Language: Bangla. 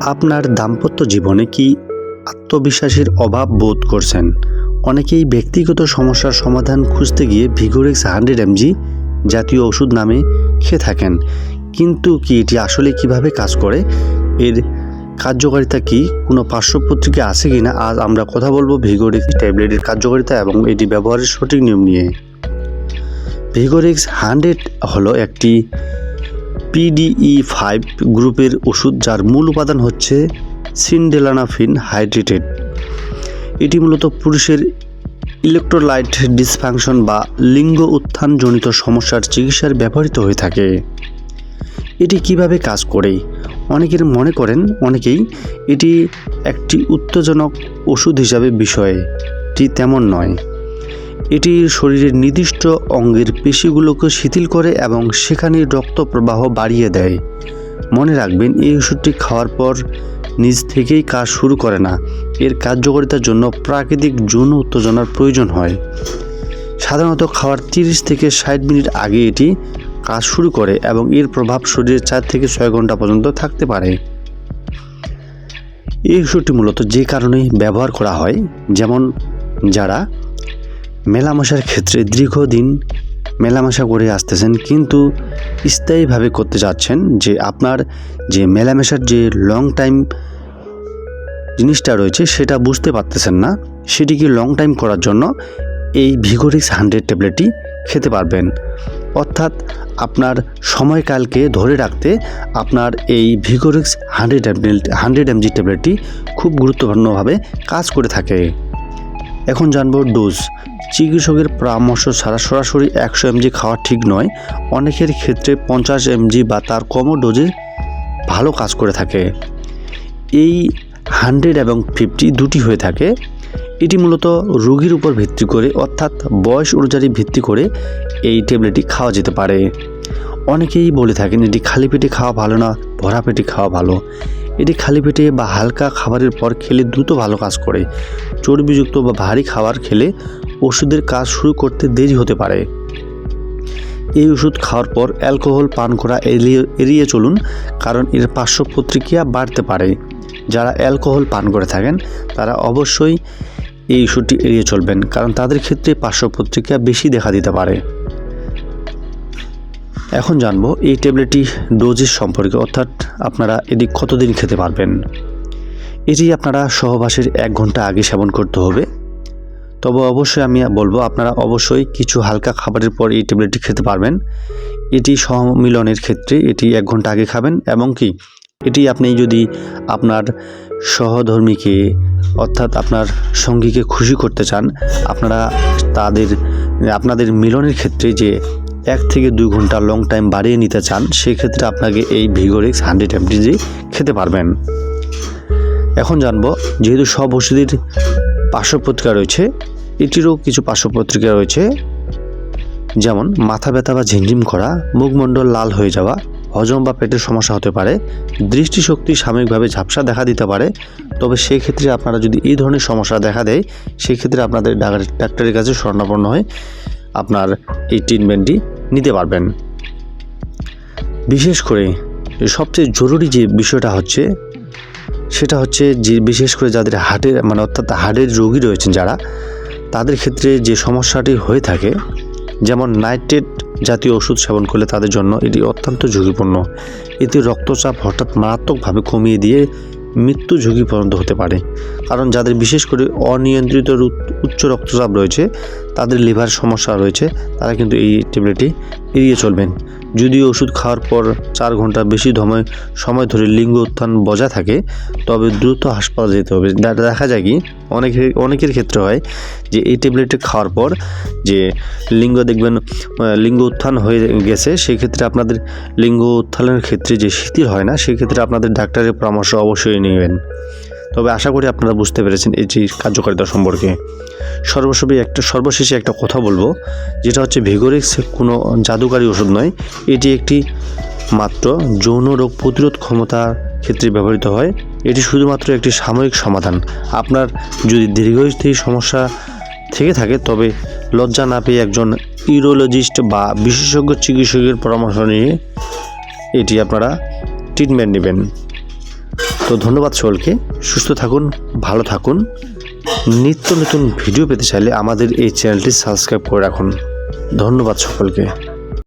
আপনার দাম্পত্য জীবনে কি আত্মবিশ্বাসের অভাব বোধ করছেন? অনেকেই ব্যক্তিগত সমস্যার সমাধান খুঁজতে গিয়ে ভিগোরেক্স 100 mg জাতীয় ওষুধ নামে খেয়ে থাকেন, কিন্তু কি এটি আসলে কিভাবে কাজ করে, এর কার্যকারিতা কি, কোনো পার্শ্বপ্রতিক্রিয়া আছে কিনা, আজ আমরা কথা বলবো ভিগোরেক্স ট্যাবলেটের কার্যকারিতা এবং এটি ব্যবহারের সঠিক নিয়ম নিয়ে। ভিগোরেক্স 100 হলো একটি PDE5 গ্রুপের ওষুধ, যার মূল উপাদান হচ্ছে সিনডেলানাফিন হাইড্রেটেড। এটি মূলত পুরুষের ইলেকট্রোলাইট ডিসফাংশন বা লিঙ্গ উত্থানজনিত সমস্যার চিকিৎসায় ব্যবহৃত হয়ে থাকে। এটি কিভাবে কাজ করে? অনেকেই এটি একটি উত্তেজনক ওষুধ হিসাবে বিষয়টি তেমন নয়। এটি শরীরের নির্দিষ্ট অঙ্গের পেশিগুলোকে শিথিল করে এবং সেখানে রক্ত প্রবাহ বাড়িয়ে দেয়। মনে রাখবেন, এই ওষুধটি খাওয়ার পর নিজ থেকেই কাজ শুরু করে না। এর কার্যকারিতার জন্য প্রাকৃতিক যৌন উত্তেজনার প্রয়োজন হয়। সাধারণত খাওয়ার 30 থেকে 60 মিনিট আগে এটি কাজ শুরু করে এবং এর প্রভাব শরীরে 4 থেকে 6 ঘন্টা পর্যন্ত থাকতে পারে। এই ওষুধটি মূলত যে কারণে ব্যবহার করা হয়, যেমন যারা মেলামেশার ক্ষেত্রে দীর্ঘদিন মেলামেশা করে আসতেছেন কিন্তু স্থায়ীভাবে করতে যাচ্ছেন, যে আপনার যে মেলামেশার যে লং টাইম জিনিসটা রয়েছে সেটা বুঝতে পারতেছেন না, সেটিকে লং টাইম করার জন্য এই ভিগোরেক্স 100 ট্যাবলেটটি খেতে পারবেন। অর্থাৎ আপনার সময়কালকে ধরে রাখতে আপনার এই ভিগোরেক্স 100 mg ট্যাবলেটটি খুব গুরুত্বপূর্ণভাবে কাজ করে থাকে। এখন জানবো ডোজ। চিকিৎসকের পরামর্শ ছাড়া সরাসরি 100 mg খাওয়া ঠিক নয়। অনেকের ক্ষেত্রে 50 mg বা তার কমও ডোজে ভালো কাজ করে থাকে। এই 100 এবং 50 দুটি হয়ে থাকে। এটি মূলত রোগীর উপর ভিত্তি করে, অর্থাৎ বয়স অনুযায়ী ভিত্তি করে এই ট্যাবলেটটি খাওয়া যেতে পারে। অনেকেই বলে থাকেন এটি খালি পেটে খাওয়া ভালো না, ভরা পেটে খাওয়া ভালো। এটি খালি পেটে বা হালকা খাবারের পর খেলে দ্রুত ভালো কাজ করে। চর্বিযুক্ত বা ভারী খাবার খেলে ওষুধের কাজ শুরু করতে দেরি হতে পারে। এই ওষুধ খাওয়ার পর অ্যালকোহল পান করা এড়িয়ে চলুন, কারণ এর পার্শ্ব প্রতিক্রিয়া বাড়তে পারে। যারা অ্যালকোহল পান করে থাকেন তারা অবশ্যই এই ওষুধটি এড়িয়ে চলবেন, কারণ তাদের ক্ষেত্রে পার্শ্ব প্রতিক্রিয়া বেশি দেখা দিতে পারে। এখন জানবো এই ট্যাবলেটটি ডোজের সম্পর্কে, অর্থাৎ আপনারা এটি কতদিন খেতে পারবেন। এটি আপনারা সহবাসের 1 ঘন্টা আগে সেবন করতে হবে। তবে অবশ্যই আমি বলবো আপনারা অবশ্যই কিছু হালকা খাবারের পর এই ট্যাবলেটটি খেতে পারবেন। এটি সহমিলনের ক্ষেত্রে এটি 1 ঘন্টা আগে খাবেন, এবং কি এটি আপনি যদি আপনার সহধর্মীকে, অর্থাৎ আপনার সঙ্গীকে খুশি করতে চান, আপনাদের মিলনের ক্ষেত্রে যে 1 থেকে 2 ঘন্টা লং টাইম বাড়িয়ে নিতে চান, সেক্ষেত্রে আপনাকে এই ভিগোরেক্স 100 mg খেতে পারবেন। এখন জানবো, যেহেতু সব ওষুধের পার্শ্ব প্রতিক্রিয়া রয়েছে, এটিরও কিছু পার্শ্ব প্রতিক্রিয়া রয়েছে, যেমন মাথা ব্যথা বা ঝিমঝিম করা, মুখমণ্ডল লাল হয়ে যাওয়া, হজম বা পেটের সমস্যা হতে পারে, দৃষ্টিশক্তি সাময়িকভাবে ঝাপসা দেখা দিতে পারে। তবে সেই ক্ষেত্রে আপনারা যদি এই ধরনের সমস্যা দেখা দেয়, সেই ক্ষেত্রে আপনাদের ডাক্তারের কাছে শরণাপন্ন হয়ে আপনার এই ট্রিটমেন্টটি নিতে পারবেন। বিশেষ করে সবচেয়ে জরুরি যে বিষয়টা হচ্ছে, সেটা হচ্ছে যে বিশেষ করে যাদের অর্থাৎ হার্টের রোগী রয়েছেন যারা, তাদের ক্ষেত্রে যে সমস্যাটি হয়ে থাকে, যেমন নাইট্রেট জাতীয় ওষুধ সেবন করলে তাদের জন্য এটি অত্যন্ত ঝুঁকিপূর্ণ। এতে রক্তচাপ হঠাৎ মারাত্মকভাবে কমিয়ে দিয়ে মৃত্যু ঝুঁকি পর্যন্ত হতে পারে। কারণ যাদের বিশেষ করে অনিয়ন্ত্রিত উচ্চ রক্তচাপ রয়েছে, তাদের লিভার সমস্যা রয়েছে, তারা কিন্তু এই ট্যাবলেটটি এড়িয়ে চলবেন। যদিও ওষুধ খাওয়ার পর 4 ঘন্টা বেশি সময় ধরে লিঙ্গ উত্থান বজায় থাকে, তবে দ্রুত হাসপাতালে যেতে হবে। দেখা যায় কি অনেকের ক্ষেত্রে হয় যে এই ট্যাবলেটটি খাওয়ার পর যে লিঙ্গ উত্থান হয়ে গেছে, সেই ক্ষেত্রে আপনাদের লিঙ্গ উত্থানের ক্ষেত্রে যে শিথিল হয় না, সেক্ষেত্রে আপনাদের ডাক্তারের পরামর্শ অবশ্যই নেবেন। তবে আশা করি আপনারা বুঝতে পেরেছেন এটি কার্যকারিতা সম্পর্কে। সর্বশেষে একটা কথা বলবো, যেটা হচ্ছে ভিগোরেক্স কোনো জাদুকারী ওষুধ নয়। এটি একটি মাত্র যৌন রোগ প্রতিরোধ ক্ষমতার ক্ষেত্রে ব্যবহৃত হয়। এটি শুধুমাত্র একটি সাময়িক সমাধান। আপনার যদি দীর্ঘস্থায়ী সমস্যা থেকে থাকে, তবে লজ্জা না পেয়ে একজন ইউরোলজিস্ট বা বিশেষজ্ঞ চিকিৎসকের পরামর্শ নিয়ে এটি আপনারা ট্রিটমেন্ট নেবেন। তো ধন্যবাদ সকলকে, সুস্থ থাকুন, ভালো থাকুন। নিত্য নতুন ভিডিও পেতে চাইলে আমাদের এই চ্যানেলটি সাবস্ক্রাইব করে রাখুন। ধন্যবাদ সকলকে।